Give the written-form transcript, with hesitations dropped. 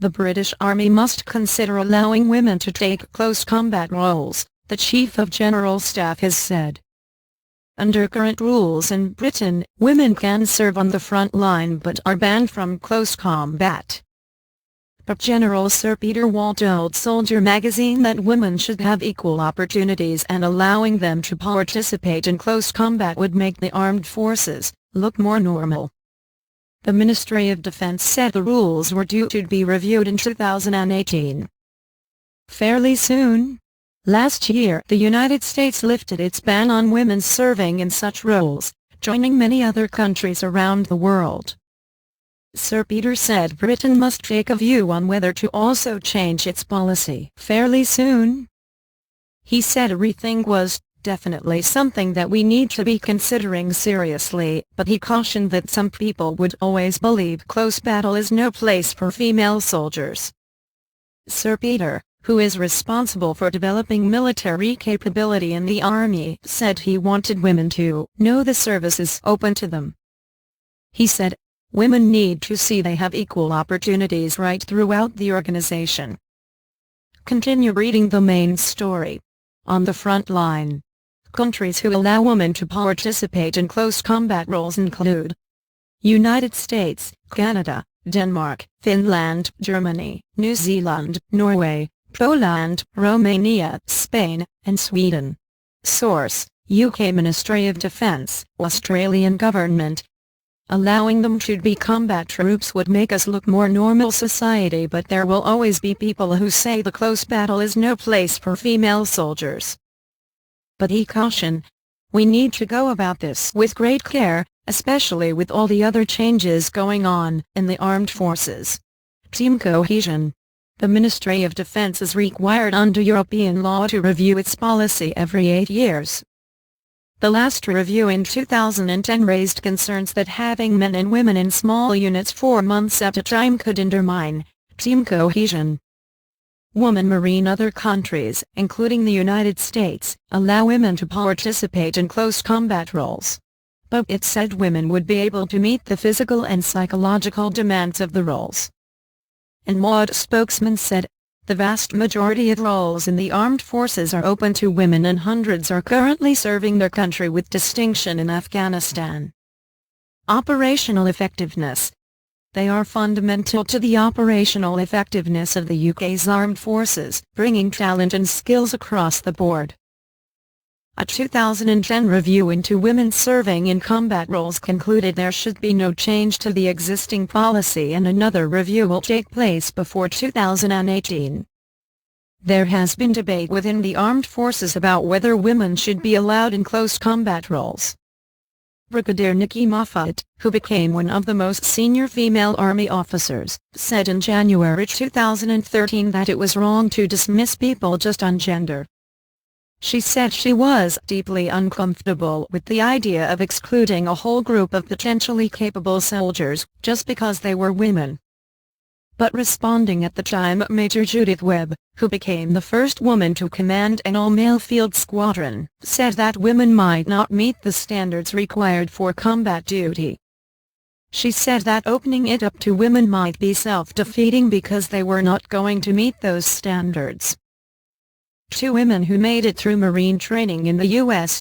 The British Army must consider allowing women to take close combat roles, the Chief of General Staff has said. Under current rules in Britain, women can serve on the front line but are banned from close combat. But General Sir Peter Wall told Soldier magazine that women should have equal opportunities and allowing them to participate in close combat would make the armed forces look more normal. The Ministry of Defense said the rules were due to be reviewed in 2018. Fairly soon. Last year, the United States lifted its ban on women serving in such roles, joining many other countries around the world. Sir Peter said Britain must take a view on whether to also change its policy fairly soon. He said everything was definitely something that we need to be considering seriously, but he cautioned that some people would always believe close battle is no place for female soldiers. Sir Peter, who is responsible for developing military capability in the Army, said he wanted women to know the service is open to them. He said, "Women need to see they have equal opportunities right throughout the organization." Continue reading the main story. On the front line. Countries who allow women to participate in close combat roles include United States, Canada, Denmark, Finland, Germany, New Zealand, Norway, Poland, Romania, Spain, and Sweden. Source: UK Ministry of Defence, Australian Government. Allowing them to be combat troops would make us look more normal society, but there will always be people who say the close battle is no place for female soldiers. But he cautioned, "We need to go about this with great care, especially with all the other changes going on in the armed forces." Team cohesion. The Ministry of Defence is required under European law to review its policy every 8 years. The last review in 2010 raised concerns that having men and women in small units for months at a time could undermine team cohesion. Women Marine. Other countries, including the United States, allow women to participate in close combat roles. But it said women would be able to meet the physical and psychological demands of the roles. And MOD spokesman said, "The vast majority of roles in the armed forces are open to women and hundreds are currently serving their country with distinction in Afghanistan." Operational effectiveness. They are fundamental to the operational effectiveness of the UK's armed forces, bringing talent and skills across the board. A 2010 review into women serving in combat roles concluded there should be no change to the existing policy, and another review will take place before 2018. There has been debate within the armed forces about whether women should be allowed in close combat roles. Brigadier Nicky, who became one of the most senior female Army officers, said in January 2013 that it was wrong to dismiss people just on gender. She said she was deeply uncomfortable with the idea of excluding a whole group of potentially capable soldiers just because they were women. But responding at the time, Major Judith Webb, who became the first woman to command an all-male field squadron, said that women might not meet the standards required for combat duty. She said that opening it up to women might be self-defeating because they were not going to meet those standards. 2 women who made it through Marine training in the U.S.,